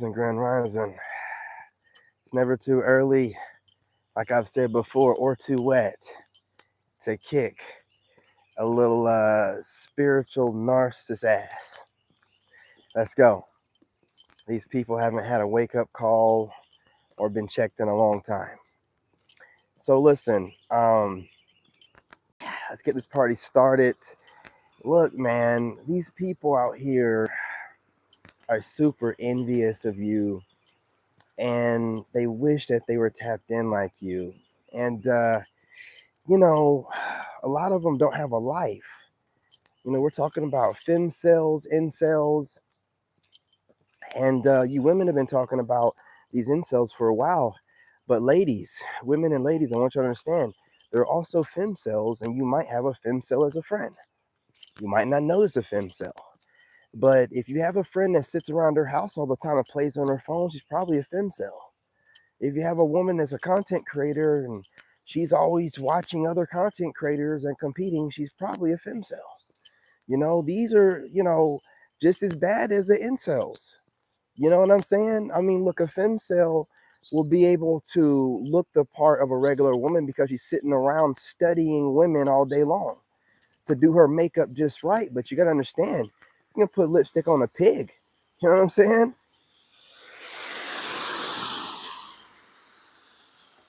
And Grand Rising. It's never too early, like I've said before, or too wet to kick a little spiritual narcissist ass. Let's go. These people haven't had a wake up call or been checked in a long time. So listen, let's get this party started. Look, man, these people out here are super envious of you, and they wish that they were tapped in like you. And you know, a lot of them don't have a life. We're talking about fem cells, incels, and you women have been talking about these incels for a while. But ladies, women and ladies, I want you to understand, there are also fem cells, and you might have a fem cell as a friend. You might not know there's a fem cell. But if you have a friend that sits around her house all the time and plays on her phone, she's probably a fem cell. If you have a woman that's a content creator and she's always watching other content creators and competing, she's probably a fem cell. These are, just as bad as the incels. You know what I'm saying? I mean, look, a fem cell will be able to look the part of a regular woman because she's sitting around studying women all day long to do her makeup just right. But you got to understand, you can put lipstick on a pig. You know what I'm saying?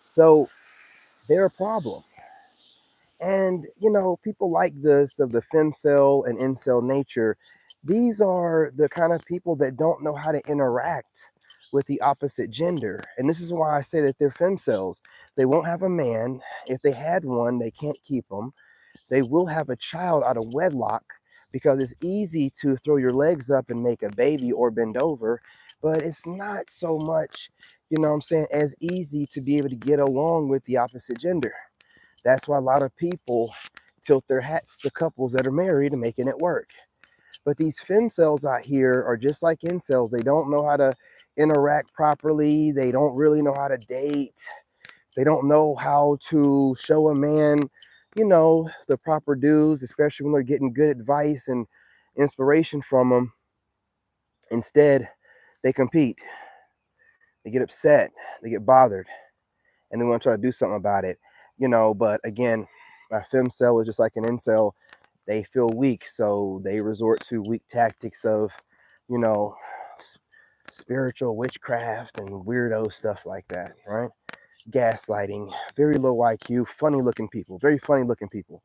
So they're a problem. And, people like this of the femcel and incel nature, these are the kind of people that don't know how to interact with the opposite gender. And this is why I say that they're femcels. They won't have a man. If they had one, they can't keep them. They will have a child out of wedlock because it's easy to throw your legs up and make a baby or bend over, but it's not so much, as easy to be able to get along with the opposite gender. That's why a lot of people tilt their hats to couples that are married and making it work. But these femcells out here are just like incels. They don't know how to interact properly. They don't really know how to date. They don't know how to show a man, the proper dues, especially when they're getting good advice and inspiration from them. Instead, they compete. They get upset. They get bothered. And they want to try to do something about it. But again, a femcell is just like an incel. They feel weak, so they resort to weak tactics of, you know, spiritual witchcraft and weirdo stuff like that, right? Gaslighting, very low IQ, funny looking people, very funny looking people.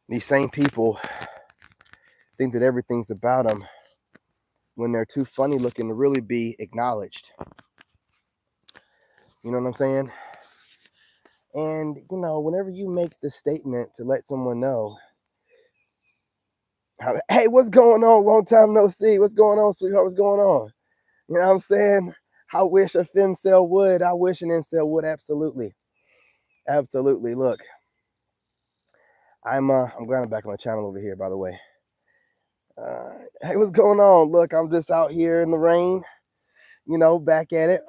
These same people think that everything's about them when they're too funny looking to really be acknowledged. You know what I'm saying? And, whenever you make the statement to let someone know, hey, what's going on? Long time no see. What's going on, sweetheart? What's going on? You know what I'm saying? I wish a femcell would. I wish an incel would. Absolutely. Absolutely. Look, I'm glad I'm back on the channel over here, by the way. Hey, what's going on? Look, I'm just out here in the rain, back at it.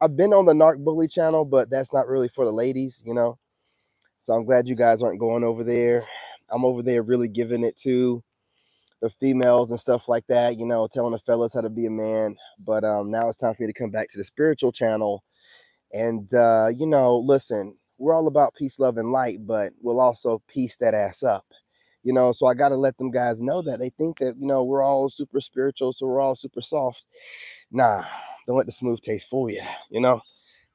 I've been on the Narc Bully channel, but that's not really for the ladies, So I'm glad you guys aren't going over there. I'm over there really giving it to the females and stuff like that, telling the fellas how to be a man. But now it's time for me to come back to the spiritual channel. And, listen, we're all about peace, love, and light, but we'll also piece that ass up. So I got to let them guys know that they think that, we're all super spiritual, so we're all super soft. Nah, don't let the smooth taste fool you,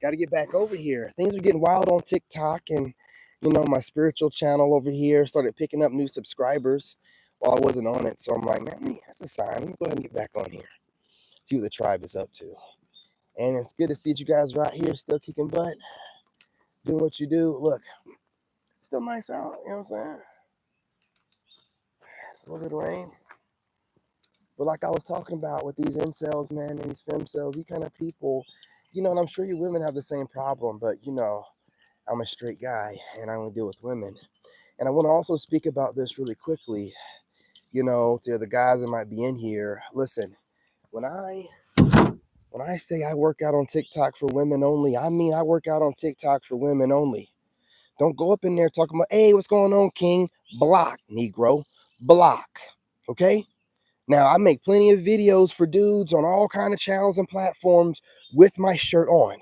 Got to get back over here. Things are getting wild on TikTok, and, my spiritual channel over here started picking up new subscribers while I wasn't on it. So I'm like, man, that's a sign. Let me go ahead and get back on here, see what the tribe is up to. And it's good to see you guys right here, still kicking butt, doing what you do. Look, still nice out, you know what I'm saying? It's a little bit of rain. But like I was talking about with these incels, man, and these femcells, these kind of people, and I'm sure you women have the same problem, but, I'm a straight guy, and I only deal with women. And I want to also speak about this really quickly, to the guys that might be in here. Listen, when I say I work out on TikTok for women only, I mean I work out on TikTok for women only. Don't go up in there talking about, hey, what's going on, King? Block, Negro. Block. Okay? Now, I make plenty of videos for dudes on all kind of channels and platforms with my shirt on.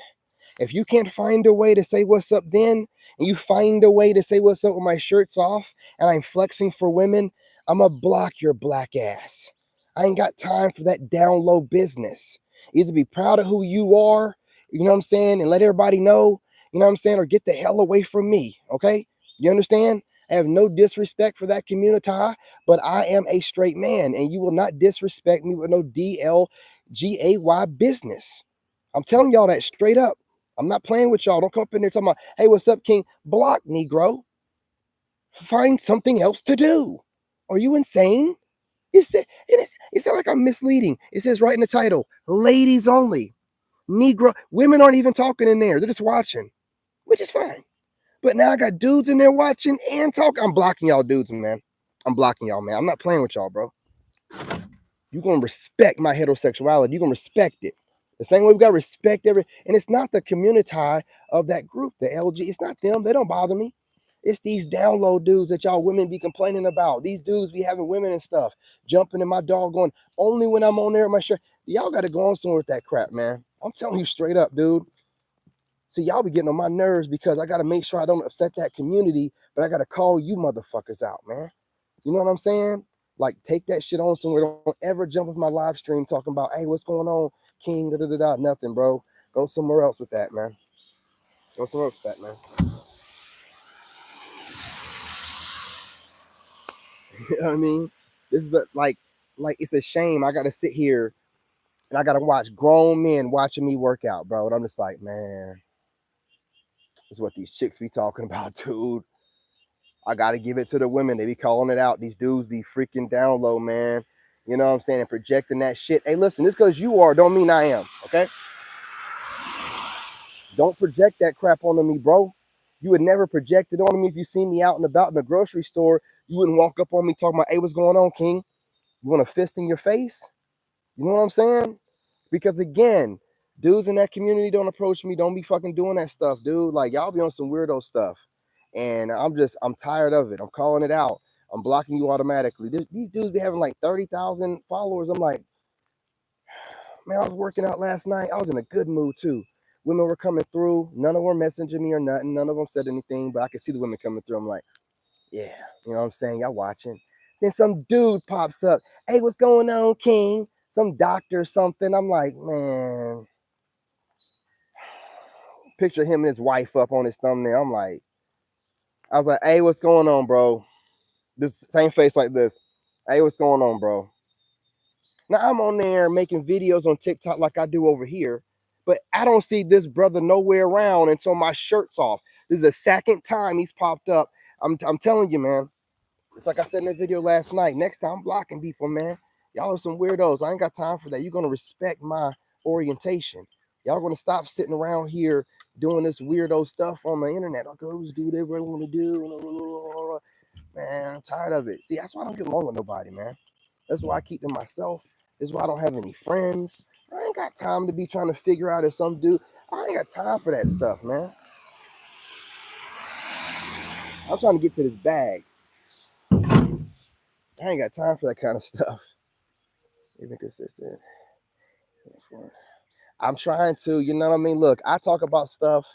If you can't find a way to say what's up then, and you find a way to say what's up with my shirt's off, and I'm flexing for women, I'm gonna block your black ass. I ain't got time for that down low business. Either be proud of who you are, you know what I'm saying, and let everybody know, you know what I'm saying, or get the hell away from me, okay? You understand? I have no disrespect for that community, but I am a straight man, and you will not disrespect me with no DLGAY business. I'm telling y'all that straight up. I'm not playing with y'all. Don't come up in there talking about, hey, what's up, King? Block, Negro. Find something else to do. Are you insane? It sounds like I'm misleading. It says right in the title, ladies only. Negro. Women aren't even talking in there. They're just watching, which is fine. But now I got dudes in there watching and talking. I'm blocking y'all dudes, man. I'm blocking y'all, man. I'm not playing with y'all, bro. You're going to respect my heterosexuality. You're going to respect it. The same way we got to respect and it's not the community of that group, the LG. It's not them. They don't bother me. It's these download dudes that y'all women be complaining about. These dudes be having women and stuff jumping in my doggone only when I'm on there with my shirt. Y'all got to go on somewhere with that crap, man. I'm telling you straight up, dude. See, y'all be getting on my nerves because I got to make sure I don't upset that community, but I got to call you motherfuckers out, man. You know what I'm saying? Like, take that shit on somewhere. Don't ever jump with my live stream talking about, hey, what's going on, King? Da, da, da, da. Nothing, bro. Go somewhere else with that, man. Go somewhere else with that, man. You know what I mean? This is like it's a shame. I got to sit here and I got to watch grown men watching me work out, bro. And I'm just like, man, this is what these chicks be talking about, dude. I got to give it to the women. They be calling it out. These dudes be freaking down low, man. You know what I'm saying? And projecting that shit. Hey, listen, this because you are don't mean I am, okay? Don't project that crap onto me, bro. You would never project it on me if you see me out and about in the grocery store. You wouldn't walk up on me talking about, hey, what's going on, King? You want a fist in your face? You know what I'm saying? Because again, dudes in that community don't approach me. Don't be fucking doing that stuff, dude. Like, y'all be on some weirdo stuff. And I'm tired of it. I'm calling it out. I'm blocking you automatically. These dudes be having like 30,000 followers. I'm like, man, I was working out last night. I was in a good mood too. Women were coming through. None of them were messaging me or nothing. None of them said anything, but I could see the women coming through. I'm like, yeah, you know what I'm saying? Y'all watching. Then some dude pops up. Hey, what's going on, King? Some doctor or something. I'm like, man, picture him and his wife up on his thumbnail. I was like, hey, what's going on, bro? This same face like this. Hey, what's going on, bro? Now I'm on there making videos on TikTok like I do over here, but I don't see this brother nowhere around until my shirt's off. This is the second time he's popped up. I'm telling you, man. It's like I said in the video last night. Next time I'm blocking people, man. Y'all are some weirdos. I ain't got time for that. You're gonna respect my orientation. Y'all gonna stop sitting around here doing this weirdo stuff on the internet. Like, oh, just do whatever I want to do. Man, I'm tired of it. See, that's why I don't get along with nobody, man. That's why I keep to myself. This is why I don't have any friends. I ain't got time to be trying to figure out if some dude. I ain't got time for that stuff, man. I'm trying to get to this bag. I ain't got time for that kind of stuff. Even consistent. I'm trying to, you know what I mean? Look, I talk about stuff,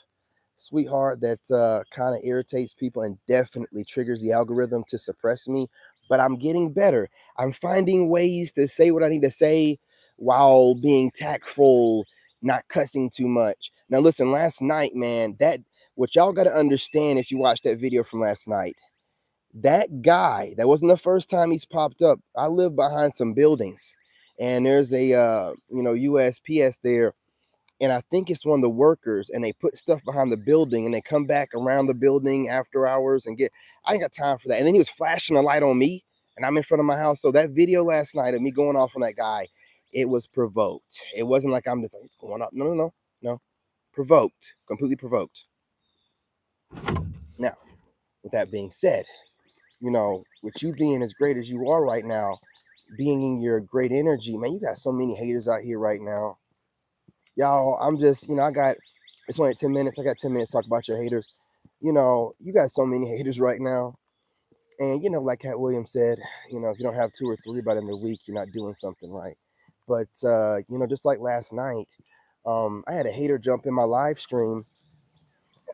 sweetheart, that kind of irritates people and definitely triggers the algorithm to suppress me. But I'm getting better. I'm finding ways to say what I need to say while being tactful, not cussing too much. Now, listen, last night, man, what y'all got to understand if you watch that video from last night, that guy, that wasn't the first time he's popped up. I live behind some buildings and there's a, USPS there, and I think it's one of the workers, and they put stuff behind the building and they come back around the building after hours and I ain't got time for that. And then he was flashing a light on me and I'm in front of my house. So that video last night of me going off on that guy, it was provoked. It wasn't like I'm just like, it's going up. No. Provoked, completely provoked. Now, with that being said, with you being as great as you are right now, being in your great energy, man, you got so many haters out here right now. Y'all, I'm just, it's only 10 minutes. I got 10 minutes to talk about your haters. You got so many haters right now. And like Cat Williams said, if you don't have two or three by the end of the week, you're not doing something right. But just like last night, I had a hater jump in my live stream,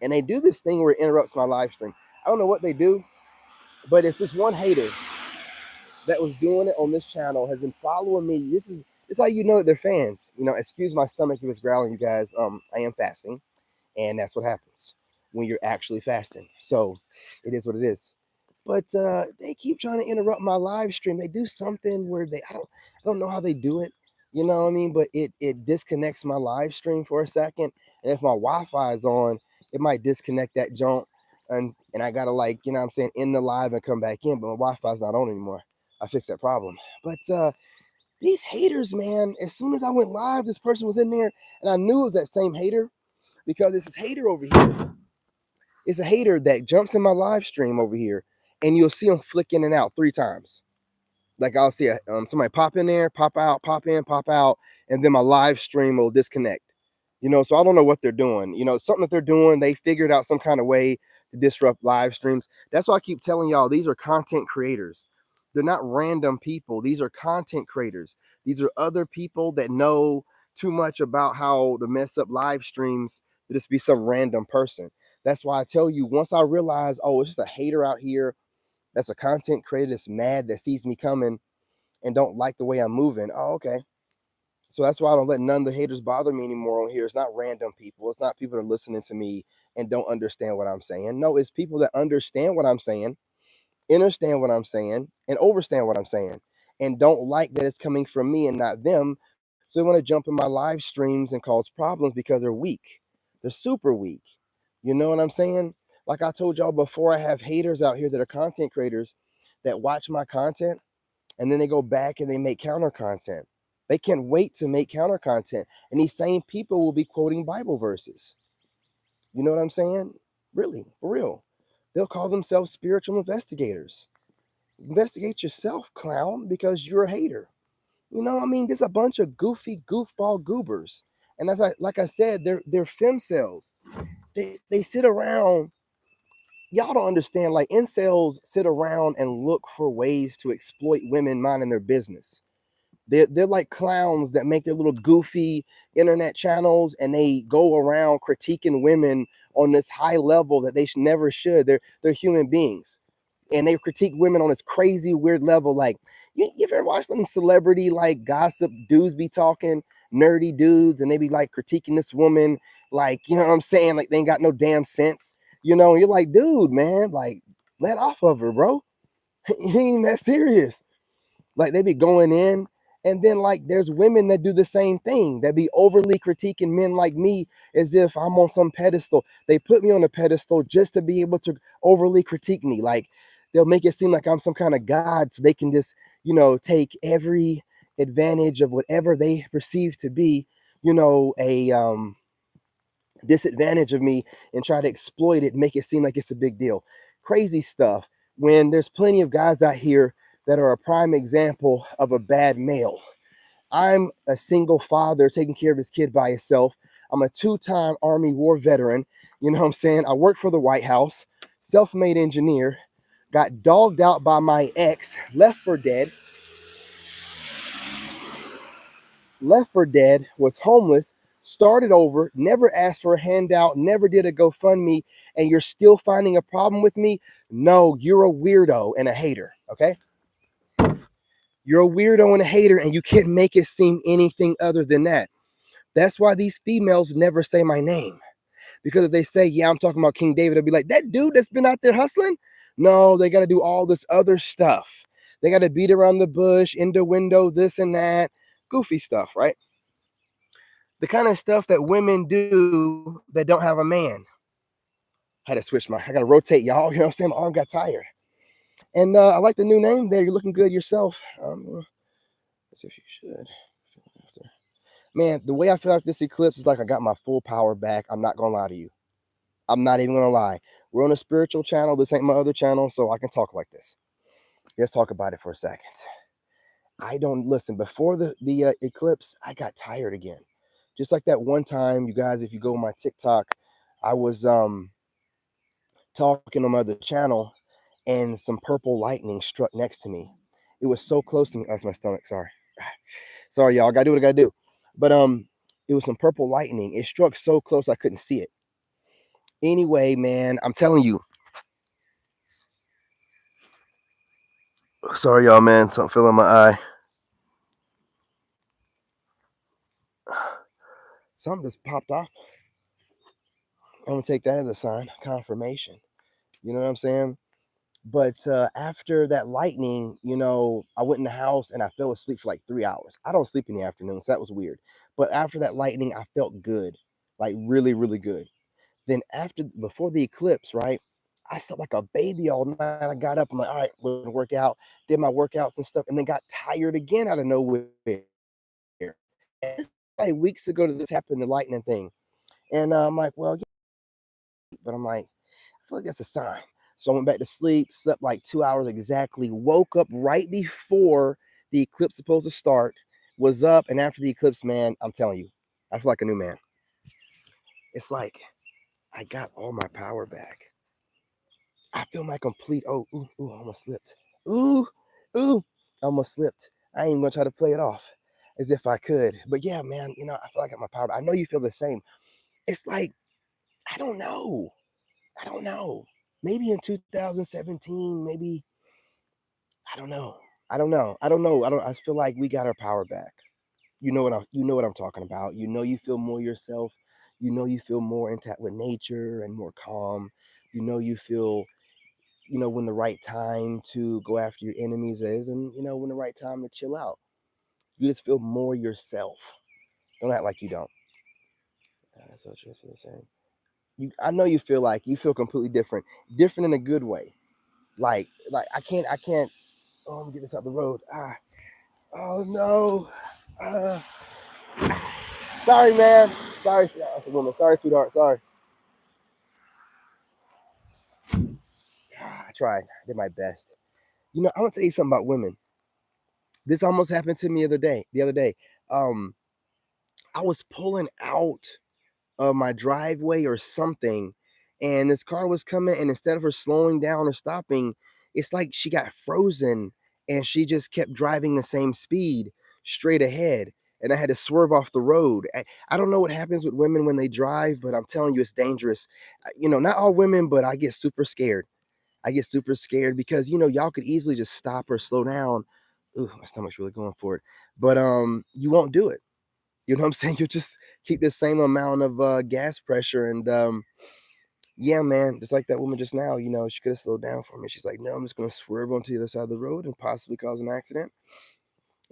and they do this thing where it interrupts my live stream. I don't know what they do, but it's this one hater that was doing it on this channel, has been following me. It's how you know that they're fans. Excuse my stomach if it's growling, you guys. I am fasting, and that's what happens when you're actually fasting. So it is what it is. But they keep trying to interrupt my live stream. They do something where I don't know how they do it. You know what I mean? But it disconnects my live stream for a second, and if my Wi-Fi is on, it might disconnect that jump, and I gotta, like, I'm saying, end the live and come back in. But my Wi-Fi is not on anymore. I fixed that problem. But these haters, man, as soon as I went live, this person was in there, and I knew it was that same hater because it's this hater over here. It's a hater that jumps in my live stream over here, and you'll see them flick in and out 3 times. Like, I'll see somebody pop in there, pop out, pop in, pop out, and then my live stream will disconnect. So I don't know what they're doing. Something that they're doing, they figured out some kind of way to disrupt live streams. That's why I keep telling y'all, these are content creators. They're not random people. These are content creators. These are other people that know too much about how to mess up live streams to just be some random person. That's why I tell you, once I realize, oh, it's just a hater out here that's a content creator that's mad, that sees me coming and don't like the way I'm moving. Oh, okay. So that's why I don't let none of the haters bother me anymore on here. It's not random people. It's not people that are listening to me and don't understand what I'm saying. No, it's people that understand what I'm saying, understand what I'm saying, and overstand what I'm saying, and don't like that it's coming from me and not them. So they want to jump in my live streams and cause problems because they're weak. They're super weak. You know what I'm saying? Like I told y'all before, I have haters out here that are content creators that watch my content, and then they go back and they make counter content. They can't wait to make counter content. And these same people will be quoting Bible verses. You know what I'm saying? Really, for real. They'll call themselves spiritual investigators. Investigate yourself, clown, because you're a hater. There's a bunch of goofy goofball goobers. And like I said, they're femcells. They sit around. Y'all don't understand. Like, incels sit around and look for ways to exploit women minding their business. They're like clowns that make their little goofy internet channels, and they go around critiquing women on this high level that they never should. They're human beings, and they critique women on this crazy weird level. Like, you ever watch some celebrity like gossip dudes be talking, nerdy dudes, and they be like critiquing this woman, like, you know what I'm saying, like they ain't got no damn sense. And you're like, dude, man, like, let off of her, bro. He ain't that serious. Like, they be going in, and then, like, there's women that do the same thing, that be overly critiquing men like me as if I'm on some pedestal. They put me on a pedestal just to be able to overly critique me. Like, they'll make it seem like I'm some kind of god, so they can just, take every advantage of whatever they perceive to be, a disadvantage of me, and try to exploit it, make it seem like it's a big deal. Crazy stuff, when there's plenty of guys out here that are a prime example of a bad male. I'm a single father taking care of his kid by himself. I'm a 2-time Army war veteran. You know what I'm saying? I work for the White House, self-made engineer, got dogged out by my ex, left for dead, was homeless, started over, never asked for a handout, never did a GoFundMe, and you're still finding a problem with me? No, you're a weirdo and a hater, okay? You're a weirdo and a hater, and you can't make it seem anything other than that. That's why these females never say my name. Because if they say, yeah, I'm talking about King David, they'll be like, that dude that's been out there hustling? No, they got to do all this other stuff. They got to beat around the bush, in the window, this and that. Goofy stuff, right? The kind of stuff that women do that don't have a man. I got to rotate, y'all. You know what I'm saying? My arm got tired. And I like the new name there. You're looking good yourself. Let's see if you should. Man, the way I feel after this eclipse is like I got my full power back. I'm not going to lie to you. I'm not even going to lie. We're on a spiritual channel. This ain't my other channel, so I can talk like this. Let's talk about it for a second. I don't listen. Before the eclipse, I got tired again. Just like that one time, you guys, if you go on my TikTok, I was talking on my other channel, and some purple lightning struck next to me. It was so close to me. That's my stomach. Sorry. Sorry, y'all. Gotta do what I gotta do. But it was some purple lightning. It struck so close I couldn't see it. Anyway, man, I'm telling you. Sorry, y'all, man. Something fell in my eye. Something just popped off. I'm gonna take that as a sign, confirmation. You know what I'm saying? But after that lightning, I went in the house and I fell asleep for like 3 hours. I don't sleep in the afternoon, so that was weird. But after that lightning, I felt good, like really, really good. Then before the eclipse, right? I slept like a baby all night. I got up. I'm like, all right, we're gonna work out. Did my workouts and stuff, and then got tired again out of nowhere. And this like weeks ago that this happened, the lightning thing. And I'm like, well, yeah, but I'm like, I feel like that's a sign. So I went back to sleep, slept like 2 hours exactly, woke up right before the eclipse supposed to start, was up, and after the eclipse, man, I'm telling you, I feel like a new man. It's like I got all my power back. I feel my complete I almost slipped. Ooh, ooh, I almost slipped. I ain't even gonna try to play it off as if I could. But yeah, man, I feel like I got my power back. I know you feel the same. It's like, I don't know. I don't know. Maybe in 2017, maybe I don't know. I don't know. I don't know. I feel like we got our power back. You know what I'm talking about. You feel more yourself. You feel more intact with nature and more calm. You feel when the right time to go after your enemies is, and when the right time to chill out. You just feel more yourself. Don't act like you don't. That's what you feel the same. I know you feel completely different in a good way. Like I can't. Oh, let me get this out the road. Oh no. Uh, Sorry, man. Sorry, that's a woman. Sorry, sweetheart. Sorry. I tried. I did my best. I'm gonna tell you something about women. This almost happened to me the other day. Um, I was pulling out of my driveway or something, and this car was coming, and instead of her slowing down or stopping, it's like she got frozen and she just kept driving the same speed straight ahead. And I had to swerve off the road. I don't know what happens with women when they drive, but I'm telling you, it's dangerous. Not all women, but I get super scared. I get super scared because y'all could easily just stop or slow down. Ooh, my stomach's really going for it. But you won't do it. You know what I'm saying? You just keep the same amount of gas pressure. And yeah, man, just like that woman just now, she could have slowed down for me. She's like, no, I'm just going to swerve onto the other side of the road and possibly cause an accident.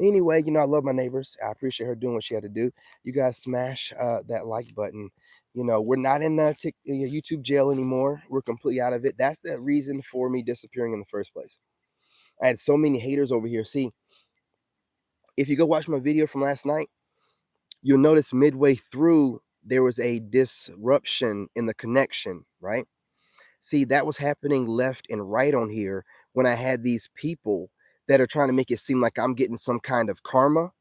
Anyway, I love my neighbors. I appreciate her doing what she had to do. You guys smash that like button. We're not in YouTube jail anymore. We're completely out of it. That's the reason for me disappearing in the first place. I had so many haters over here. See, if you go watch my video from last night, you'll notice midway through there was a disruption in the connection, right? See, that was happening left and right on here when I had these people that are trying to make it seem like I'm getting some kind of karma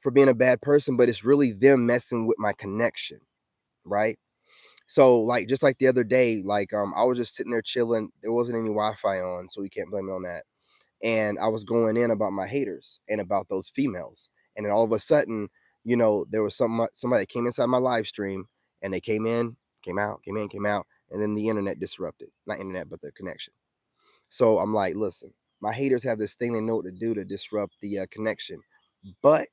for being a bad person, but it's really them messing with my connection, right? So, like, just like the other day, like, I was just sitting there chilling. There wasn't any Wi-Fi on, so we can't blame it on that. And I was going in about my haters and about those females. And then all of a sudden, there was somebody that came inside my live stream, and they came in, came out, came in, came out, and then the internet disrupted. Not internet, but the connection. So I'm like, listen, my haters have this thing they know what to do to disrupt the connection. But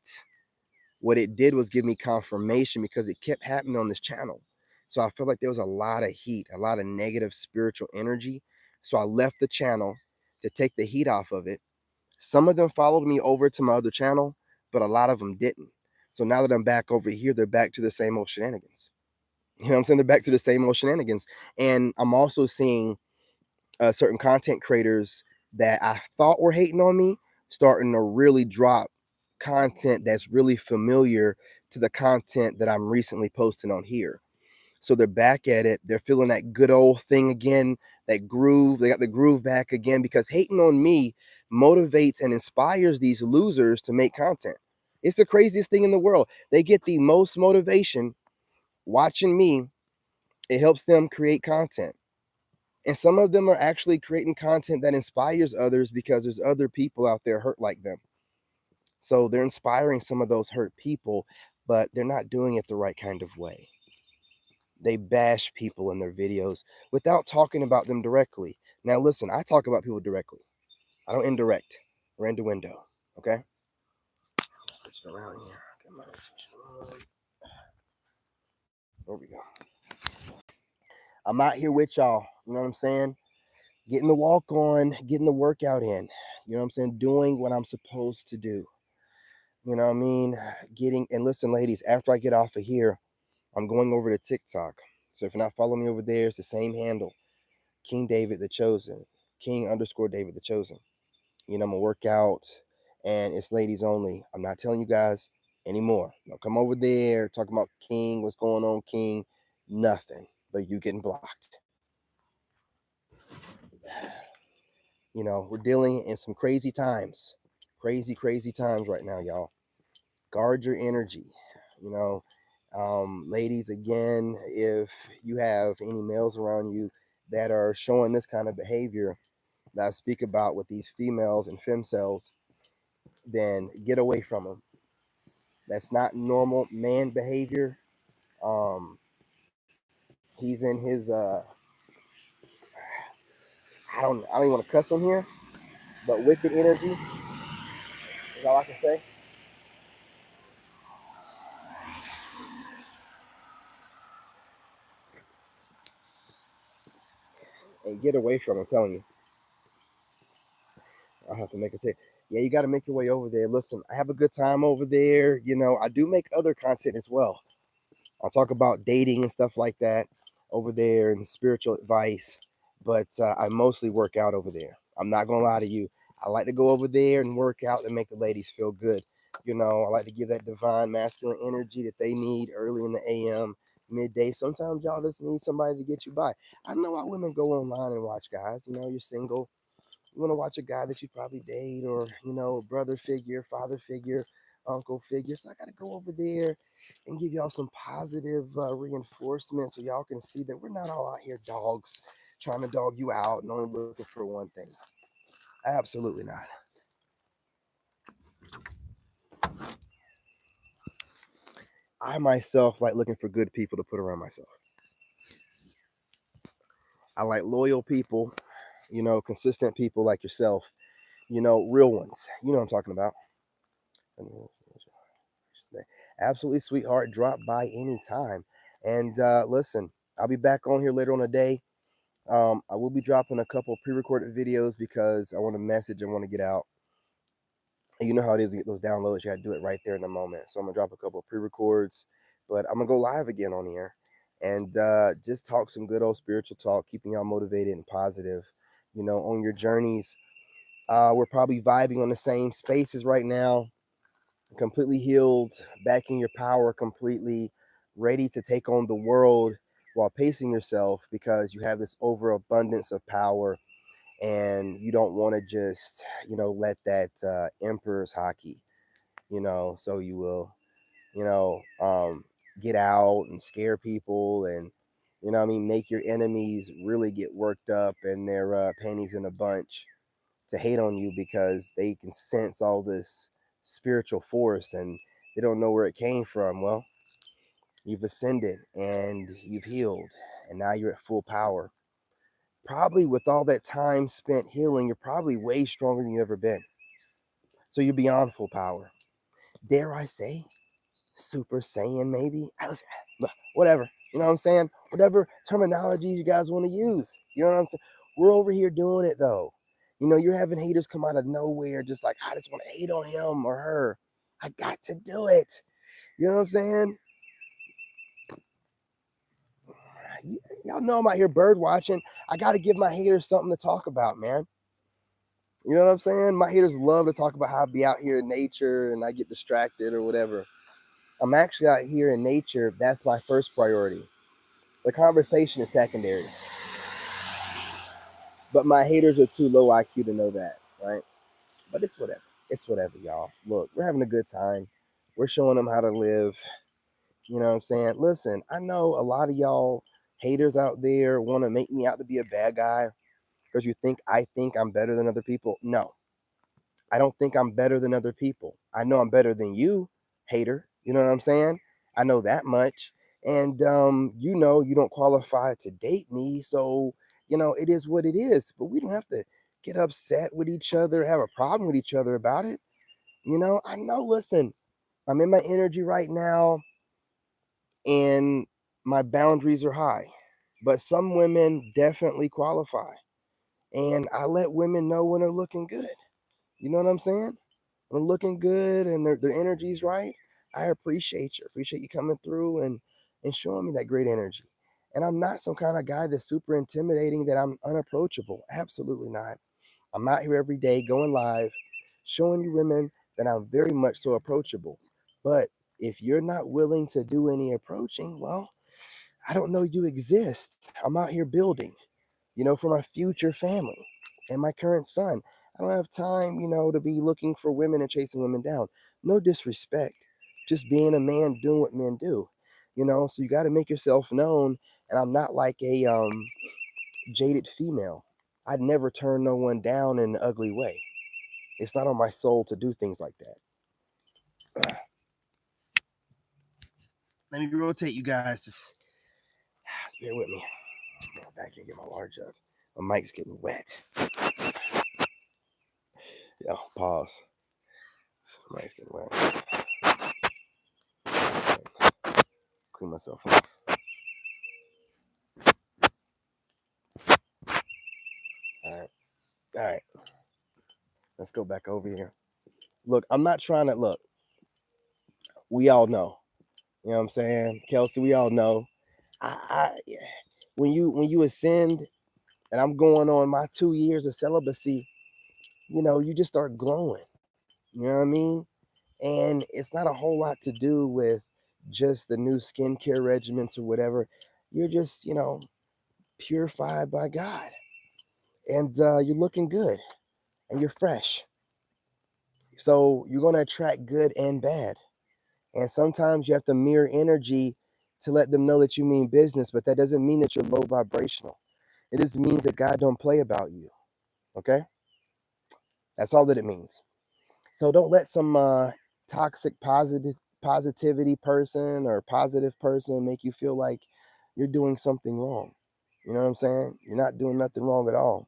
what it did was give me confirmation because it kept happening on this channel. So I felt like there was a lot of heat, a lot of negative spiritual energy. So I left the channel to take the heat off of it. Some of them followed me over to my other channel, but a lot of them didn't. So now that I'm back over here, they're back to the same old shenanigans. You know what I'm saying? They're back to the same old shenanigans. And I'm also seeing certain content creators that I thought were hating on me starting to really drop content that's really familiar to the content that I'm recently posting on here. So they're back at it. They're feeling that good old thing again, that groove. They got the groove back again because hating on me motivates and inspires these losers to make content. It's the craziest thing in the world. They get the most motivation watching me. It helps them create content. And some of them are actually creating content that inspires others because there's other people out there hurt like them. So they're inspiring some of those hurt people, but they're not doing it the right kind of way. They bash people in their videos without talking about them directly. Now, listen, I talk about people directly. I don't indirect or innuendo. Okay. Switch it around here. Come on. There we go. I'm out here with y'all. You know what I'm saying? Getting the walk on, getting the workout in. You know what I'm saying? Doing what I'm supposed to do. You know what I mean? Getting, and listen, ladies, after I get off of here, I'm going over to TikTok. So if you're not following me over there, it's the same handle, King David the Chosen, King underscore David the Chosen. You know, I'm gonna work out and it's ladies only. I'm not telling you guys anymore. Don't come over there talking about King, what's going on, King, nothing. But you getting blocked. You know, we're dealing in some crazy times. Crazy times right now, y'all. Guard your energy. You know, ladies, again, if you have any males around you that are showing this kind of behavior that I speak about with these females and femcells, then get away from them. That's not normal man behavior. Um, he's in his I don't even want to cuss on here, but wicked energy is all I can say. And get away from him, I'm telling you. I'll have to make a take. Yeah, you got to make your way over there. Listen, I have a good time over there. You know, I do make other content as well. I'll talk about dating and stuff like that over there and spiritual advice, but I mostly work out over there. I'm not going to lie to you. I like to go over there and work out and make the ladies feel good. You know, I like to give that divine masculine energy that they need early in the AM, midday. Sometimes y'all just need somebody to get you by. I know why women go online and watch guys. You know, you're single, you want to watch a guy that you probably date, or you know, a brother figure, father figure, uncle figure. So I got to go over there and give y'all some positive reinforcement so y'all can see that we're not all out here dogs trying to dog you out and only looking for one thing. Absolutely not. I myself like looking for good people to put around myself. I like loyal people, you know, consistent people like yourself, you know, real ones. You know what I'm talking about. Absolutely, sweetheart. Drop by anytime. And listen, I'll be back on here later on the day. I will be dropping a couple pre-recorded videos because I want to message. I want to get out. And you know how it is to get those downloads. You got to do it right there in the moment. So I'm gonna drop a couple of pre-records, but I'm gonna go live again on here and just talk some good old spiritual talk, keeping y'all motivated and positive. You know, on your journeys. We're probably vibing on the same spaces right now, completely healed, back in your power, completely ready to take on the world while pacing yourself because you have this overabundance of power and you don't want to just, you know, let that emperor's hockey, you know, so you will, you know, get out and scare people and, you know what I mean, make your enemies really get worked up and their panties in a bunch to hate on you because they can sense all this spiritual force and they don't know where it came from. Well, you've ascended and you've healed, and now you're at full power. Probably with all that time spent healing, you're probably way stronger than you've ever been. So you're beyond full power. Dare I say, Super Saiyan, maybe? Whatever. You know what I'm saying? Whatever terminology you guys want to use. You know what I'm saying? We're over here doing it though. You know, you're having haters come out of nowhere, just like, I just want to hate on him or her. I got to do it. You know what I'm saying? Y'all know I'm out here bird watching. I got to give my haters something to talk about, man. You know what I'm saying? My haters love to talk about how I be out here in nature and I get distracted or whatever. I'm actually out here in nature. That's my first priority. The conversation is secondary. But my haters are too low IQ to know that, right? But it's whatever. It's whatever, y'all. Look, we're having a good time. We're showing them how to live. You know what I'm saying? Listen, I know a lot of y'all haters out there want to make me out to be a bad guy because I think I'm better than other people. No, I don't think I'm better than other people. I know I'm better than you, hater. You know what I'm saying? I know that much. And you know you don't qualify to date me, so you know it is what it is. But we don't have to get upset with each other, have a problem with each other about it. You know, I know. Listen, I'm in my energy right now, and my boundaries are high. But some women definitely qualify, and I let women know when they're looking good. You know what I'm saying? When they're looking good and their energy's right, I appreciate you. Appreciate you coming through and showing me that great energy. And I'm not some kind of guy that's super intimidating, that I'm unapproachable. Absolutely not. I'm out here every day going live, showing you women that I'm very much so approachable. But if you're not willing to do any approaching, well, I don't know you exist. I'm out here building, you know, for my future family and my current son. I don't have time, you know, to be looking for women and chasing women down. No disrespect. Just being a man doing what men do. You know, so you got to make yourself known. And I'm not like a jaded female. I'd never turn no one down in an ugly way. It's not on my soul to do things like that. Let me rotate you guys. Just bear with me. I'm going back here and get my water jug. My mic's getting wet. Yeah, pause. My mic's getting wet. Clean myself off. All right. Let's go back over here. Look, I'm not trying to look. We all know. You know what I'm saying, Kelsey? We all know. I when you ascend, and I'm going on my 2 years of celibacy, you know, you just start glowing. You know what I mean? And it's not a whole lot to do with just the new skincare regimens or whatever. You're just, you know, purified by God, and you're looking good, and you're fresh. So you're gonna attract good and bad. And sometimes you have to mirror energy to let them know that you mean business, but that doesn't mean that you're low vibrational. It just means that God don't play about you. Okay? That's all that it means. So don't let some toxic positivity person or positive person make you feel like you're doing something wrong. You know what I'm saying? You're not doing nothing wrong at all.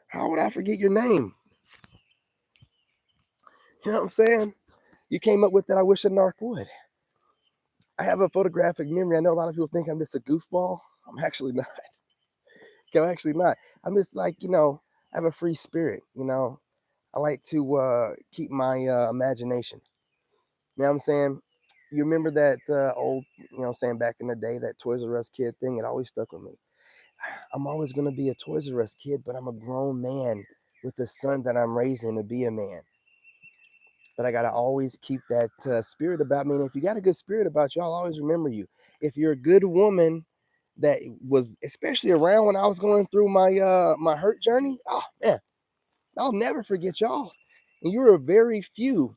How would I forget your name? You know what I'm saying? You came up with that. I wish a narc would. I have a photographic memory. I know a lot of people think I'm just a goofball. I'm actually not. I'm actually not. I'm just like, you know, I have a free spirit, you know. I like to keep my imagination. You know what I'm saying? You remember that old, you know what I'm saying, back in the day, that Toys R Us kid thing? It always stuck with me. I'm always going to be a Toys R Us kid, but I'm a grown man with the son that I'm raising to be a man. But I got to always keep that spirit about me. And if you got a good spirit about you, I'll always remember you. If you're a good woman that was especially around when I was going through my hurt journey, oh man, I'll never forget y'all. And you were very few.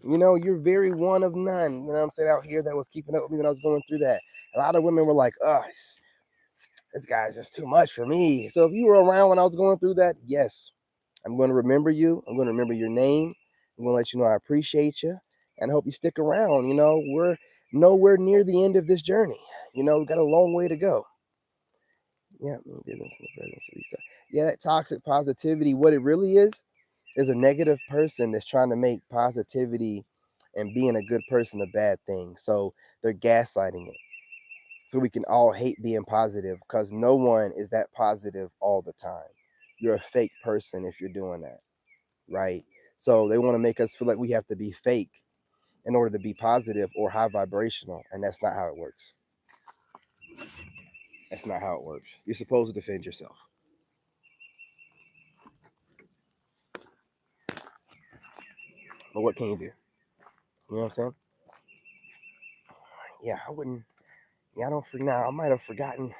You know, you're very one of none. You know what I'm saying, out here that was keeping up with me when I was going through that. A lot of women were like, oh, this guy's just too much for me. So if you were around when I was going through that, yes, I'm going to remember you. I'm going to remember your name. I'm going to let you know I appreciate you. And I hope you stick around. You know, we're nowhere near the end of this journey. You know, we've got a long way to go. Yeah, business in the presence of these stuff. Yeah, that toxic positivity, what it really is a negative person that's trying to make positivity and being a good person a bad thing. So they're gaslighting it. So we can all hate being positive because no one is that positive all the time. You're a fake person if you're doing that, right? So they want to make us feel like we have to be fake in order to be positive or high vibrational, and that's not how it works. That's not how it works. You're supposed to defend yourself. But what can you do? You know what I'm saying? Yeah, I wouldn't. Yeah, I don't. Now I might have forgotten,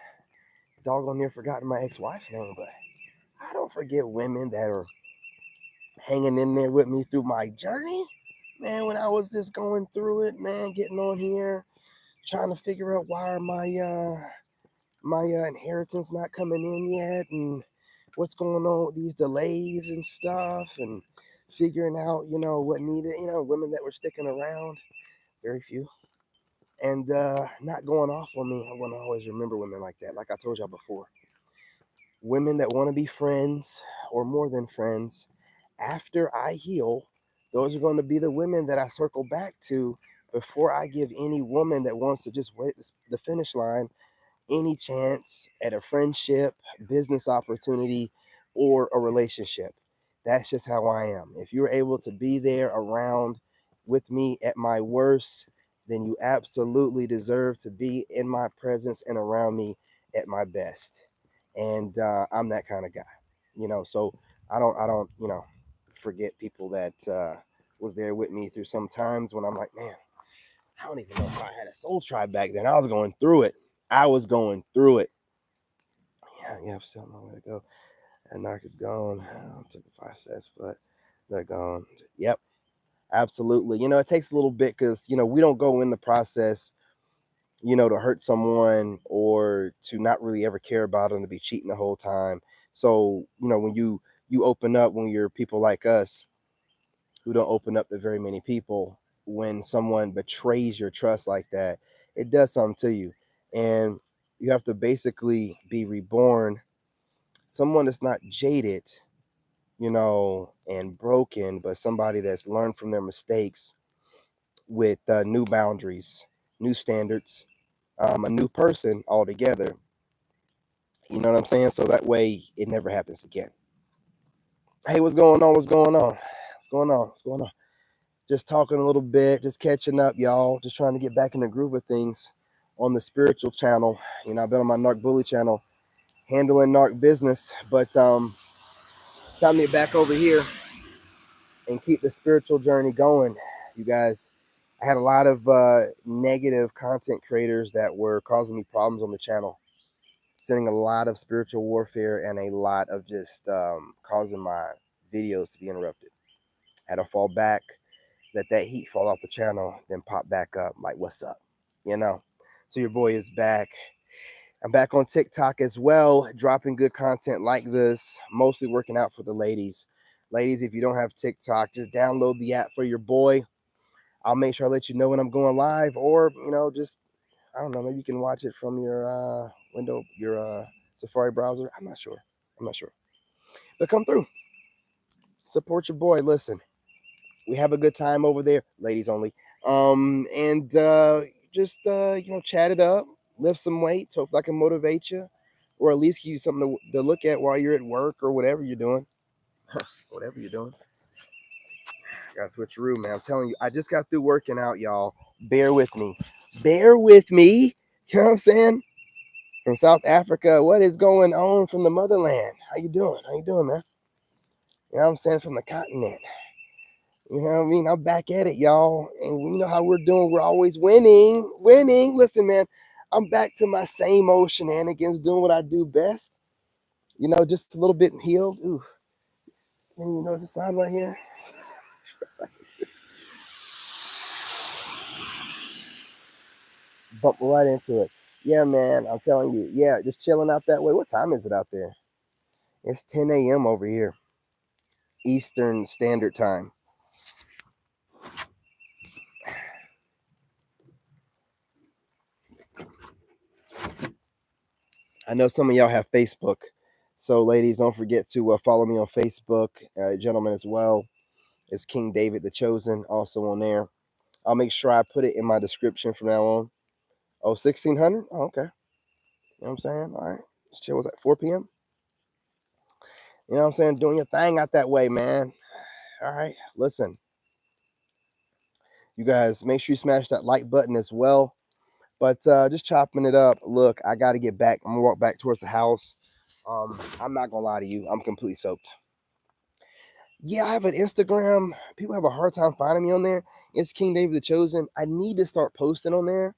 doggone near forgotten my ex-wife's name, but I don't forget women that are hanging in there with me through my journey. Man, when I was just going through it, man, getting on here, trying to figure out why are my my inheritance not coming in yet, and what's going on with these delays and stuff, and figuring out, what needed, women that were sticking around, very few, and not going off on me. I want to always remember women like that. Like I told y'all before, women that want to be friends or more than friends after I heal, those are going to be the women that I circle back to before I give any woman that wants to just wait the finish line any chance at a friendship, business opportunity, or a relationship. That's just how I am. If you're able to be there around with me at my worst, then you absolutely deserve to be in my presence and around me at my best. And I'm that kind of guy, So I don't, forget people that was there with me through some times when I'm like, man, I don't even know if I had a soul tribe back then. I was going through it. Yeah, still no way to go. And Narc is gone. Took the process, but they're gone. Yep, absolutely. It takes a little bit because we don't go in the process, to hurt someone or to not really ever care about them, to be cheating the whole time. So when you open up, when you're people like us who don't open up to very many people, when someone betrays your trust like that, it does something to you, and you have to basically be reborn. Someone that's not jaded, and broken, but somebody that's learned from their mistakes with new boundaries, new standards, a new person altogether. You know what I'm saying? So that way it never happens again. Hey, what's going on? What's going on? What's going on? What's going on? Just talking a little bit, just catching up, y'all. Just trying to get back in the groove of things on the spiritual channel. I've been on my Narc Bully channel handling Narc business, but time to get back over here and keep the spiritual journey going, you guys. I had a lot of negative content creators that were causing me problems on the channel, sending a lot of spiritual warfare and a lot of just causing my videos to be interrupted. Had to fall back, let that heat fall off the channel, then pop back up. Like, what's up? So your boy is back. I'm back on TikTok as well, dropping good content like this, mostly working out for the ladies. Ladies, if you don't have TikTok, just download the app for your boy. I'll make sure I let you know when I'm going live, or just, I don't know, maybe you can watch it from your window, your Safari browser. I'm not sure. But come through, support your boy. Listen, we have a good time over there, ladies only. And just chat it up, lift some weights. Hopefully, I can motivate you, or at least give you something to look at while you're at work or whatever you're doing. Whatever you're doing. Got to switch your room, man. I'm telling you, I just got through working out, y'all. Bear with me. Bear with me. You know what I'm saying? From South Africa, what is going on from the motherland? How you doing? Man? You know what I'm saying? From the continent. You know what I mean? I'm back at it, y'all. And we know how we're doing. We're always winning. Winning. Listen, man, I'm back to my same old shenanigans, doing what I do best. Just a little bit healed. Ooh. And there's a sign right here. Bump right into it. Yeah, man, I'm telling you. Yeah, just chilling out that way. What time is it out there? It's 10 a.m. over here, Eastern Standard Time. I know some of y'all have Facebook. So, ladies, don't forget to follow me on Facebook. Gentlemen as well. It's King David the Chosen, also on there. I'll make sure I put it in my description from now on. Oh, 1600? Oh, okay. You know what I'm saying? All right. This chill was at 4 p.m. You know what I'm saying? Doing your thing out that way, man. All right. Listen, you guys, make sure you smash that like button as well. But just chopping it up. Look, I got to get back. I'm going to walk back towards the house. I'm not going to lie to you. I'm completely soaked. Yeah, I have an Instagram. People have a hard time finding me on there. It's King David the Chosen. I need to start posting on there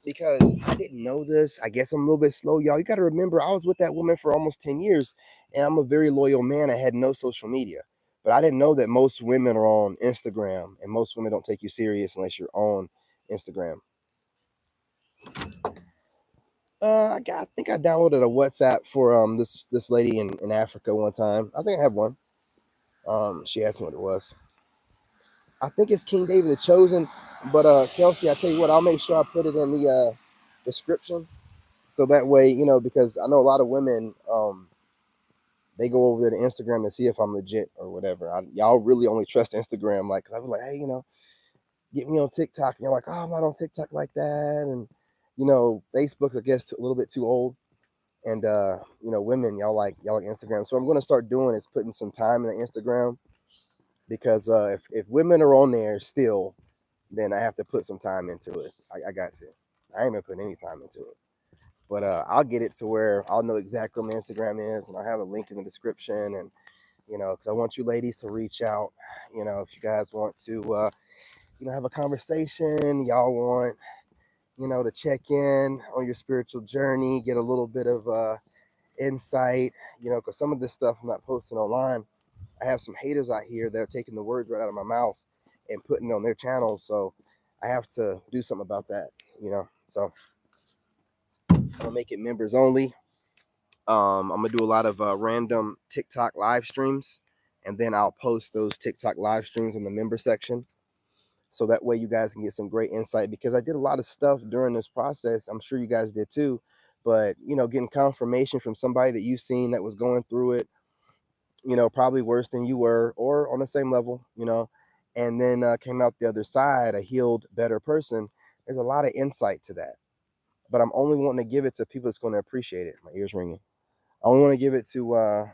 because I didn't know this. I guess I'm a little bit slow, y'all. You got to remember, I was with that woman for almost 10 years, and I'm a very loyal man. I had no social media, but I didn't know that most women are on Instagram, and most women don't take you serious unless you're on Instagram. I think I downloaded a WhatsApp for this lady in Africa one time. I think I have one. She asked me what it was. I think it's King David the Chosen. But Kelsey, I tell you what, I'll make sure I put it in the description so that way, because I know a lot of women they go over there to Instagram to see if I'm legit or whatever. Y'all really only trust Instagram, like, 'cause I be like, hey, get me on TikTok, and you're like, oh, I'm not on TikTok like that, and Facebook's, I guess, a little bit too old, and women, y'all like Instagram. So what I'm gonna start doing is putting some time in the Instagram because if women are on there still, then I have to put some time into it. I got to. I ain't been putting any time into it. But I'll get it to where I'll know exactly what my Instagram is, and I'll have a link in the description. And because I want you ladies to reach out. If you guys want to, have a conversation, y'all want, to check in on your spiritual journey, get a little bit of insight, because some of this stuff I'm not posting online. I have some haters out here that are taking the words right out of my mouth and putting it on their channels. So I have to do something about that, So I'm gonna make it members only. I'm gonna do a lot of random TikTok live streams, and then I'll post those TikTok live streams in the member section, so that way you guys can get some great insight. Because I did a lot of stuff during this process. I'm sure you guys did too, but getting confirmation from somebody that you've seen that was going through it, probably worse than you were, or on the same level, and then came out the other side a healed, better person. There's a lot of insight to that, but I'm only wanting to give it to people that's going to appreciate it. My ears ringing. I only want to give it to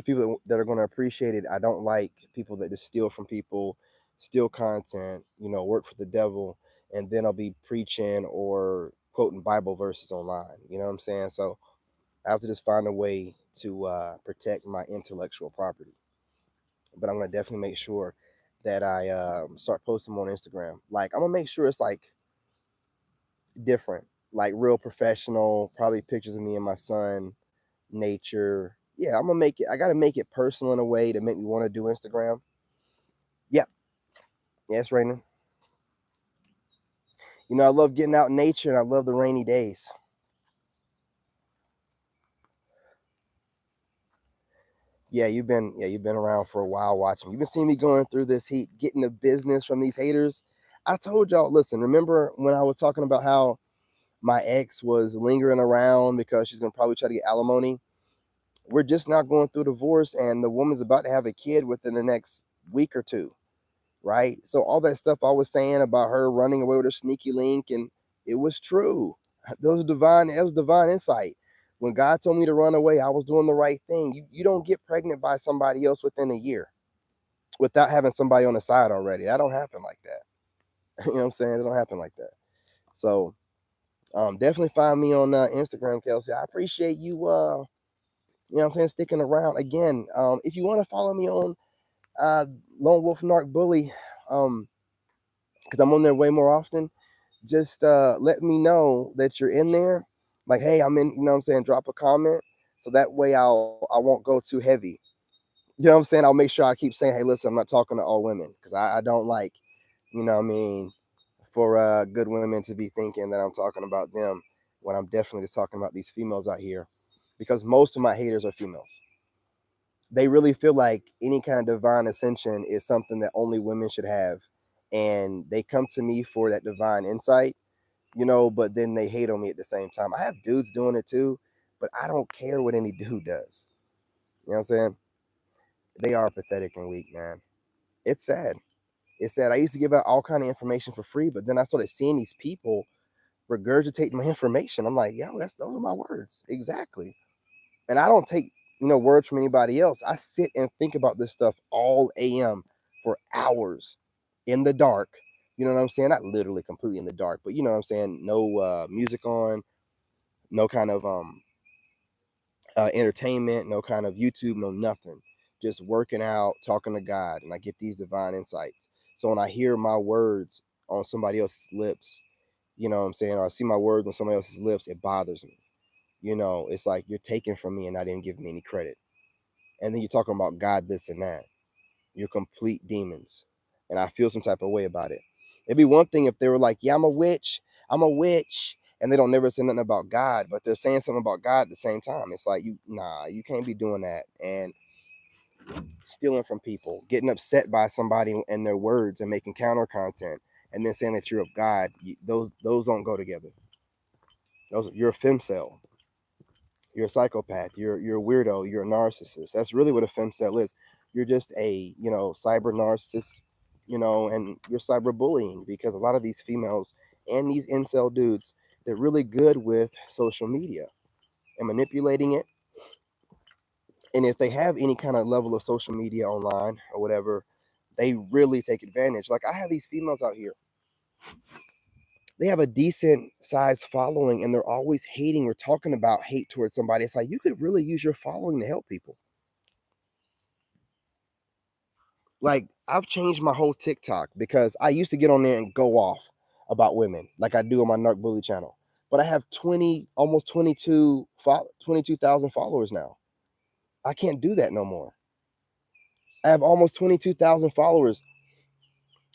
people that are going to appreciate it. I don't like people that just steal from people, steal content, work for the devil, and then I'll be preaching or quoting Bible verses online. You know what I'm saying? So I have to just find a way to protect my intellectual property. But I'm gonna definitely make sure that I start posting more on Instagram. Like, I'm gonna make sure it's like different, like real professional. Probably pictures of me and my son, nature. Yeah, I'm gonna make it. I gotta make it personal in a way to make me want to do Instagram. Yep. Yeah, it's raining. I love getting out in nature, and I love the rainy days. You've been around for a while watching. You've been seeing me going through this heat, getting the business from these haters. I told y'all, listen, remember when I was talking about how my ex was lingering around because she's gonna probably try to get alimony? We're just not going through divorce, and the woman's about to have a kid within the next week or two, right? So all that stuff I was saying about her running away with her sneaky link, and it was true. It was divine insight. When God told me to run away, I was doing the right thing. You don't get pregnant by somebody else within a year without having somebody on the side already. That don't happen like that. You know what I'm saying? It don't happen like that. So definitely find me on Instagram, Kelsey. I appreciate you what I'm saying, sticking around. Again, if you want to follow me on uh Lone Wolf Narc Bully, because I'm on there way more often, just let me know that you're in there. Like, hey, I'm in, what I'm saying, drop a comment. So that way I won't go too heavy. You know what I'm saying? I'll make sure I keep saying, hey, listen, I'm not talking to all women, because I don't like, what I mean, for good women to be thinking that I'm talking about them when I'm definitely just talking about these females out here, because most of my haters are females. They really feel like any kind of divine ascension is something that only women should have. And they come to me for that divine insight, but then they hate on me at the same time. I have dudes doing it too, but I don't care what any dude does. You know what I'm saying? They are pathetic and weak, man. It's sad. It's sad. I used to give out all kind of information for free, but then I started seeing these people regurgitate my information. I'm like, yo, those are my words. Exactly. And I don't take, words from anybody else. I sit and think about this stuff all AM for hours in the dark. You know what I'm saying? Not literally completely in the dark, but you know what I'm saying? No music on, no kind of entertainment, no kind of YouTube, no nothing. Just working out, talking to God, and I get these divine insights. So when I hear my words on somebody else's lips, you know what I'm saying, or I see my words on somebody else's lips, it bothers me. It's like you're taking from me and not even giving me any credit. And then you're talking about God, this and that. You're complete demons. And I feel some type of way about it. It'd be one thing if they were like, yeah, I'm a witch, and they don't never say nothing about God, but they're saying something about God at the same time. It's like, you can't be doing that. And stealing from people, getting upset by somebody and their words and making counter content, and then saying that you're of God. Those don't go together. You're a femcel. You're a psychopath. You're a weirdo. You're a narcissist. That's really what a femcel is. You're just a cyber narcissist, and you're cyberbullying, because a lot of these females and these incel dudes, they're really good with social media and manipulating it. And if they have any kind of level of social media online or whatever, they really take advantage. Like, I have these females out here. They have a decent sized following, and they're always hating or talking about hate towards somebody. It's like, you could really use your following to help people. Like, I've changed my whole TikTok, because I used to get on there and go off about women like I do on my Narc Bully channel. But I have almost 22,000 followers now. I can't do that no more. I have almost 22,000 followers,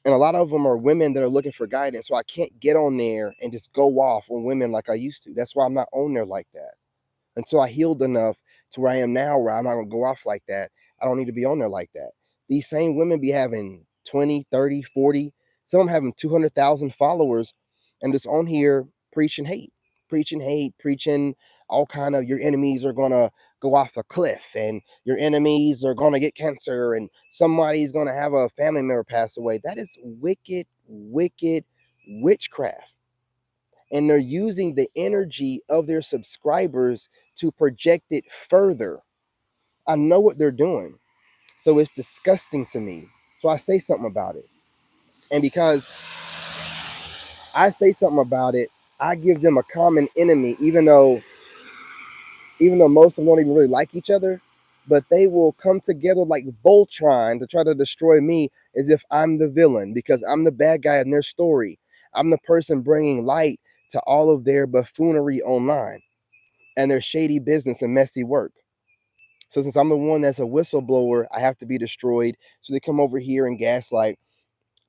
and a lot of them are women that are looking for guidance. So I can't get on there and just go off on women like I used to. That's why I'm not on there like that. Until I healed enough to where I am now, where I'm not gonna go off like that. I don't need to be on there like that. These same women be having 20, 30, 40, some of them having 200,000 followers, and just on here preaching hate, preaching all kind of, your enemies are gonna go off a cliff, and your enemies are gonna get cancer, and somebody's gonna have a family member pass away. That is wicked, wicked witchcraft. And they're using the energy of their subscribers to project it further. I know what they're doing. So it's disgusting to me. So I say something about it. And because I say something about it, I give them a common enemy, even though most of them don't even really like each other, but they will come together like Voltron to try to destroy me, as if I'm the villain, because I'm the bad guy in their story. I'm the person bringing light to all of their buffoonery online and their shady business and messy work. So since I'm the one that's a whistleblower, I have to be destroyed. So they come over here and gaslight.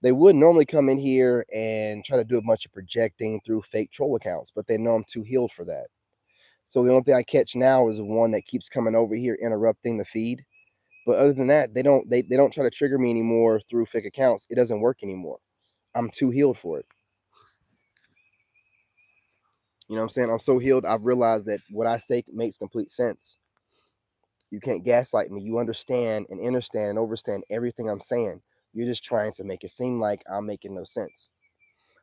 They would normally come in here and try to do a bunch of projecting through fake troll accounts, but they know I'm too healed for that. So the only thing I catch now is the one that keeps coming over here interrupting the feed. But other than that, they don't try to trigger me anymore through fake accounts. It doesn't work anymore. I'm too healed for it. You know what I'm saying? I'm so healed. I've realized that what I say makes complete sense. You can't gaslight me. You understand and understand and overstand everything I'm saying. You're just trying to make it seem like I'm making no sense.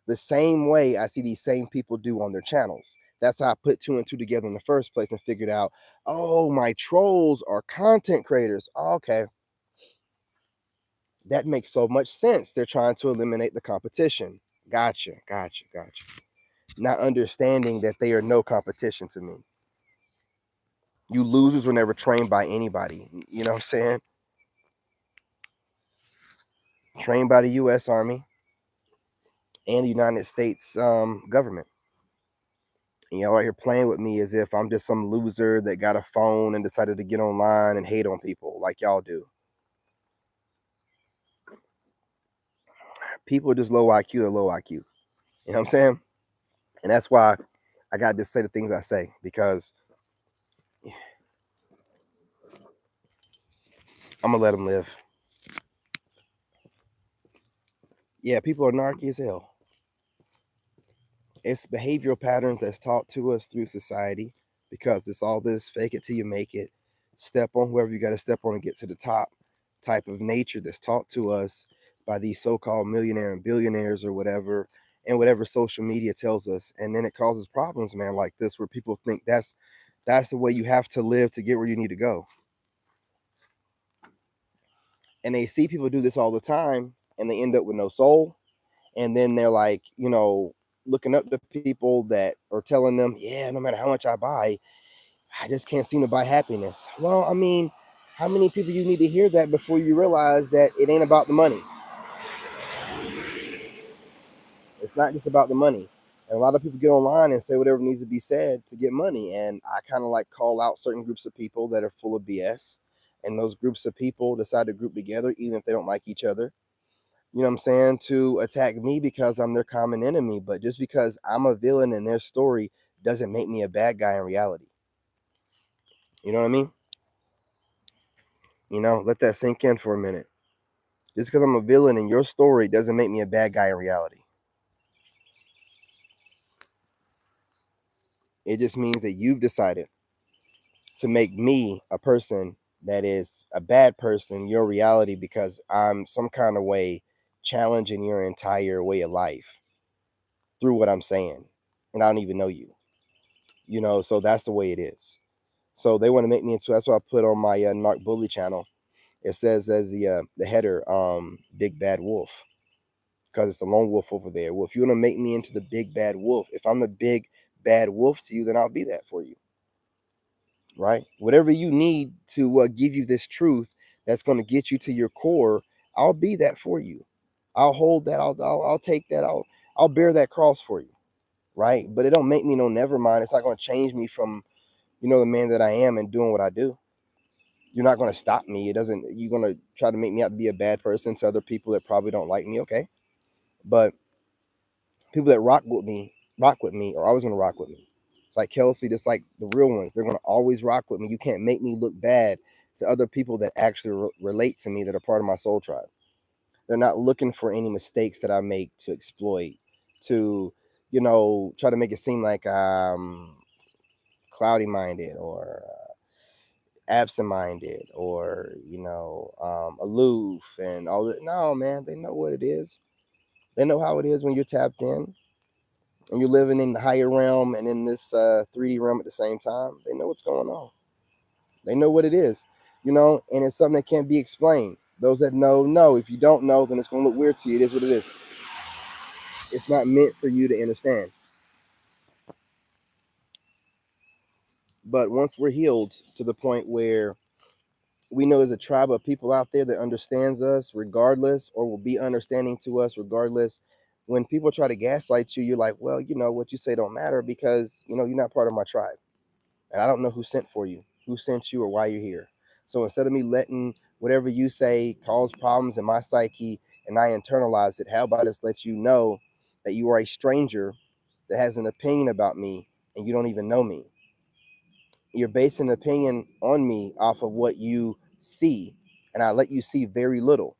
The same way I see these same people do on their channels. That's how I put two and two together in the first place and figured out, oh, my trolls are content creators. Okay. That makes so much sense. They're trying to eliminate the competition. Gotcha, gotcha, gotcha. Not understanding that they are no competition to me. You losers were never trained by anybody. You know what I'm saying? Trained by the U.S. Army and the United States government. And y'all out here playing with me as if I'm just some loser that got a phone and decided to get online and hate on people like y'all do. People are just low IQ, they're low IQ. You know what I'm saying? And that's why I got to say the things I say, because I'm going to let them live. Yeah, people are narky as hell. It's behavioral patterns that's taught to us through society, because it's all this fake it till you make it, step on whoever you got to step on and get to the top type of nature that's taught to us by these so-called millionaire and billionaires or whatever, and whatever social media tells us. And then it causes problems, man, like this, where people think that's the way you have to live to get where you need to go. And they see people do this all the time, and they end up with no soul. And then they're like, looking up to people that are telling them, yeah, no matter how much I buy, I just can't seem to buy happiness. Well, I mean, how many people you need to hear that before you realize that it ain't about the money? It's not just about the money. And a lot of people get online and say whatever needs to be said to get money. And I kind of like call out certain groups of people that are full of BS. And those groups of people decide to group together, even if they don't like each other. you know what I'm saying, to attack me because I'm their common enemy. But just because I'm a villain in their story doesn't make me a bad guy in reality. You know what I mean? You know, let that sink in for a minute. Just because I'm a villain in your story doesn't make me a bad guy in reality. It just means that you've decided to make me a person that is a bad person in your reality because I'm some kind of way challenging your entire way of life through what I'm saying. And I don't even know you. You know, so that's the way it is. So they want to make me into, that's what I put on my Narc Bully channel. It says as the header, Big Bad Wolf, because it's a lone wolf over there. Well, if you want to make me into the big bad wolf, if I'm the big bad wolf to you, then I'll be that for you, right? Whatever you need to give you this truth that's going to get you to your core, I'll be that for you. I'll hold that. I'll take that. I'll bear that cross for you, right? But it don't make me no never mind. It's not going to change me from, you know, the man that I am and doing what I do. You're not going to stop me. It doesn't. You're going to try to make me out to be a bad person to other people that probably don't like me. Okay, but people that rock with me, are always going to rock with me. It's like Kelsey, just like the real ones. They're going to always rock with me. You can't make me look bad to other people that actually relate to me, that are part of my soul tribe. They're not looking for any mistakes that I make to exploit, to, you know, try to make it seem like I'm cloudy minded or absent minded or, you know, aloof and all that. No, man, they know what it is. They know how it is when you're tapped in and you're living in the higher realm and in this 3D realm at the same time. They know what's going on. They know what it is, you know, and it's something that can't be explained. Those that know. If you don't know, then it's going to look weird to you. It is what it is. It's not meant for you to understand. But once we're healed to the point where we know there's a tribe of people out there that understands us regardless, or will be understanding to us regardless. When people try to gaslight you, you're like, well, you know, what you say don't matter because, you know, you're not part of my tribe. And I don't know who sent for you, who sent you, or why you're here. So instead of me letting whatever you say cause problems in my psyche and I internalize it, how about I just let you know that you are a stranger that has an opinion about me and you don't even know me. You're basing an opinion on me off of what you see, and I let you see very little.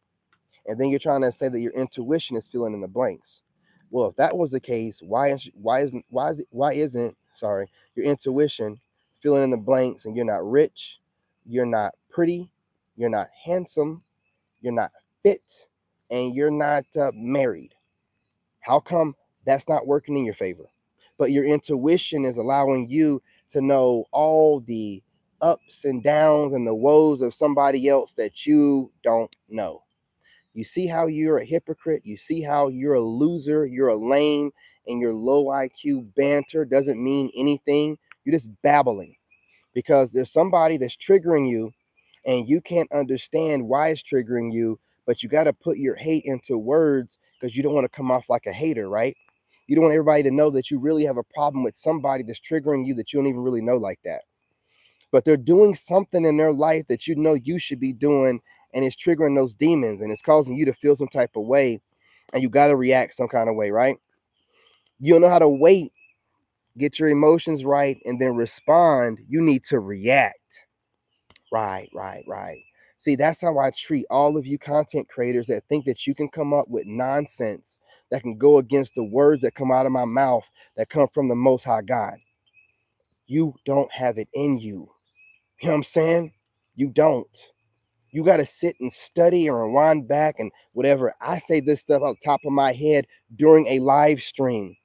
And then you're trying to say that your intuition is filling in the blanks. Well, if that was the case, why isn't sorry, your intuition filling in the blanks, and you're not rich, you're not pretty, you're not handsome, you're not fit, and you're not married? How come that's not working in your favor? But your intuition is allowing you to know all the ups and downs and the woes of somebody else that you don't know. You see how you're a hypocrite? You see how you're a loser? You're a lame, and your low IQ banter doesn't mean anything. You're just babbling because there's somebody that's triggering you and you can't understand why it's triggering you, but you got to put your hate into words because you don't want to come off like a hater, right? You don't want everybody to know that you really have a problem with somebody that's triggering you that you don't even really know like that. But they're doing something in their life that you know you should be doing, and it's triggering those demons and it's causing you to feel some type of way, and you got to react some kind of way, right? You don't know how to wait, get your emotions right, and then respond. You need to react. Right. See, that's how I treat all of you content creators that think that you can come up with nonsense that can go against the words that come out of my mouth that come from the Most High God. You don't have it in you. You know what I'm saying? You don't. You got to sit and study and rewind back and whatever. I say this stuff off the top of my head during a live stream.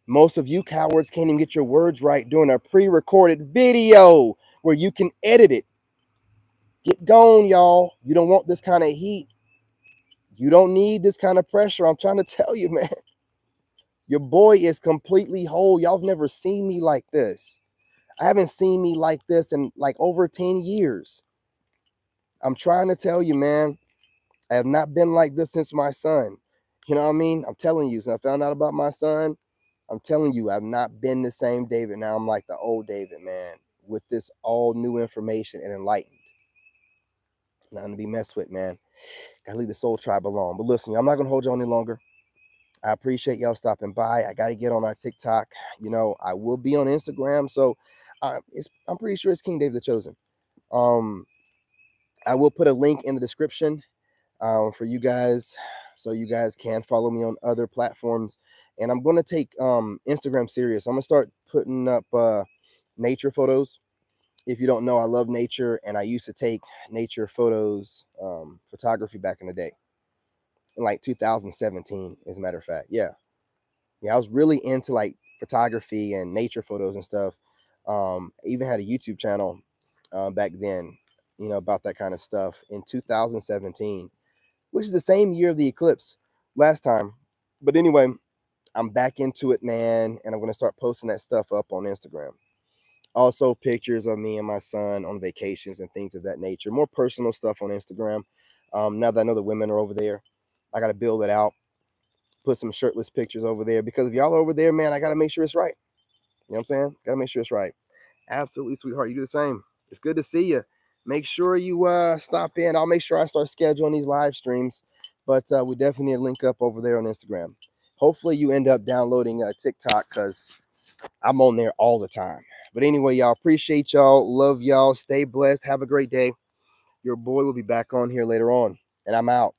Most of you cowards can't even get your words right during a pre-recorded video where you can edit it. Get gone, y'all. You don't want this kind of heat. You don't need this kind of pressure. I'm trying to tell you, man. Your boy is completely whole. Y'all have never seen me like this. I haven't seen me like this in like over 10 years. I'm trying to tell you, man. I have not been like this since my son. You know what I mean? I'm telling you, since I found out about my son, I'm telling you, I've not been the same David. Now I'm like the old David, man, with this all new information and enlightened. Nothing to be messed with, man. Gotta leave the soul tribe alone. But listen, I'm not gonna hold you any longer. I appreciate y'all stopping by. I got to get on our TikTok. I will be on Instagram. So I'm pretty sure it's King David the Chosen. Um, I will put a link in the description for you guys so you guys can follow me on other platforms. And I'm going to take Instagram serious. I'm going to start putting up nature photos. If you don't know, I love nature and I used to take nature photos, photography back in the day, in like 2017, as a matter of fact. Yeah. Yeah, I was really into like photography and nature photos and stuff. I even had a YouTube channel back then, about that kind of stuff in 2017, which is the same year of the eclipse last time. But anyway, I'm back into it, man, and I'm going to start posting that stuff up on Instagram. Also, pictures of me and my son on vacations and things of that nature. More personal stuff on Instagram. Now that I know the women are over there, I got to build it out, put some shirtless pictures over there because if y'all are over there, man, I got to make sure it's right. You know what I'm saying? Got to make sure it's right. Absolutely, sweetheart. You do the same. It's good to see you. Make sure you stop in. I'll make sure I start scheduling these live streams, but we definitely need to link up over there on Instagram. Hopefully, you end up downloading TikTok because I'm on there all the time. But anyway, y'all, appreciate y'all. Love y'all. Stay blessed. Have a great day. Your boy will be back on here later on, and I'm out.